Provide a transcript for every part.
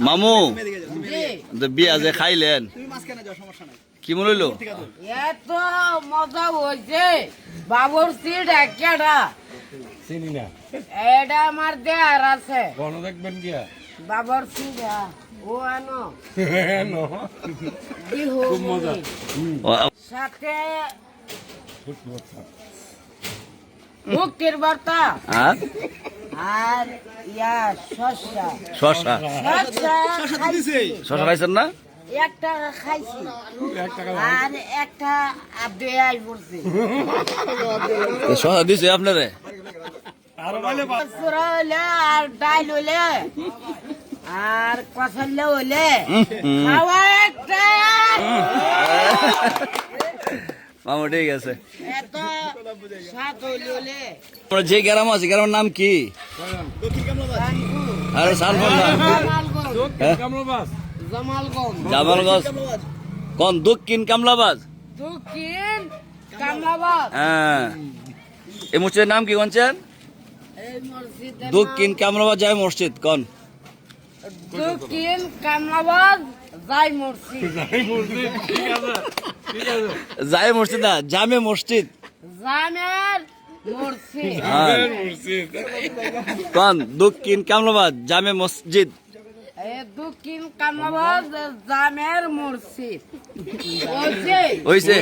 মামু বিয়া যে খাইলেন কি মনে হইলো? এত মজা হয়েছে বাবুর সিট একটা চিনি না এটা আমার দেয়ার আছে গণ দেখবেন গিয়া বাবুর সিট ও আনো খুব মজা সাথে মুক্তির বার্তা আর ইয়া শসা শশা শশা খাইছেন না? একটা খাইছি আর একটা বেয়াই পড়ছে শশা দিছে আপনারে? সুরা হইলে আর ডাইল হইলে আর কষালে হইলে খাওয়া একটা মামু ঠিক আছে। এত স্বাদ হইলে আমরা যে গ্রাম আছে গ্রামের নাম কি? আরে সালফোন না জামালগঞ্জ কোন দক্ষিণ কামলাবাজ? দক্ষিণ কামলাবাদ হ্যাঁ এই মসজিদের নাম কি বলছেন? এই মসজিদের দক্ষিণ কামলাবাদ যায় মসজিদ কোন? দক্ষিণ কামলাবাদ যাই মসজিদ যায় মসজিদ না জামে মসজিদ জামের মসজিদ কোন? দক্ষিণ কামলাবাদ জামে মসজিদ। দক্ষিণ কামলাবাদ জামের মসজিদ হইছে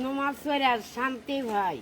নমাজ পড়ে শান্তি ভাই।